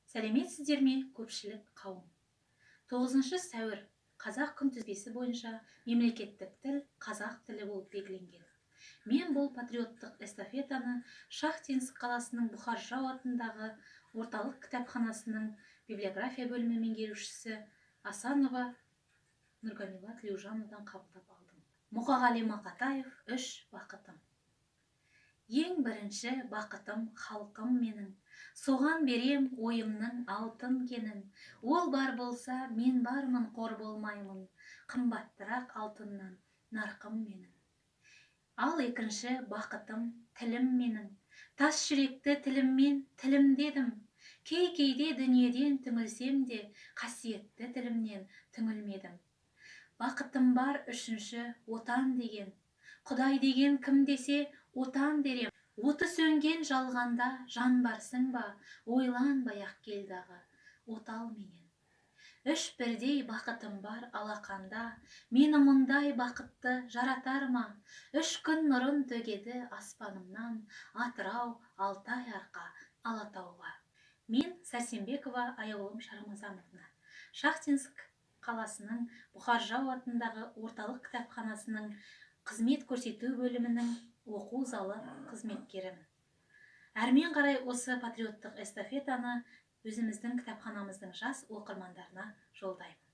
Сәлеметсіздер ме, көпшілік қауым? 9 сәуір қазақ күнтізбесі бойынша мемлекеттік тіл қазақ тілі болып белгіленген. Мен бұл патриоттық эстафетаны Шахтинск қаласының Бұхар Жырау атындағы орталық кітапханасының библиография бөлімі меңгерушісі Асанова Нұргамила Тілеужановадан қабылдап алдым. Мұқағали Мақатаев, 3 бақытым. Ең бірінші бақытым халқым менің, соған берем ойымның алтын кенін. Ол бар болса, мен бармын, қор болмаймын, қымбаттырақ алтыннан нарқым менің. Ал екінші бақытым тілім менің, тас жүректі тіліммен тілімдедім. Кейде дүниеден түңілсем де, қасиетті тілімнен түңілмедім. Бақытым бар үшінші отан деген, Құдай деген кім десе, отан дерем. Оты сөнген жалғанда жан барсың ба, ойланбай-ақ келдағы отал менен. 3 бірдей бақытым бар алақанда, мені мұндай бақытты жаратар ма? 3 күн нұрын төгеді аспанымнан, Атырау, Алтай арқа, Алатауға. Мен Сәрсенбекова Аяулым Шарамазановна, Шахтинск қаласының Бұхар Жырау атындағы орталық кітапханасының қызмет көрсету бөлімінің оқу залы қызметкерімін. Әрмен қарай осы патриоттық эстафетаны өзіміздің кітапханамыздың жас оқырмандарына жолдаймын.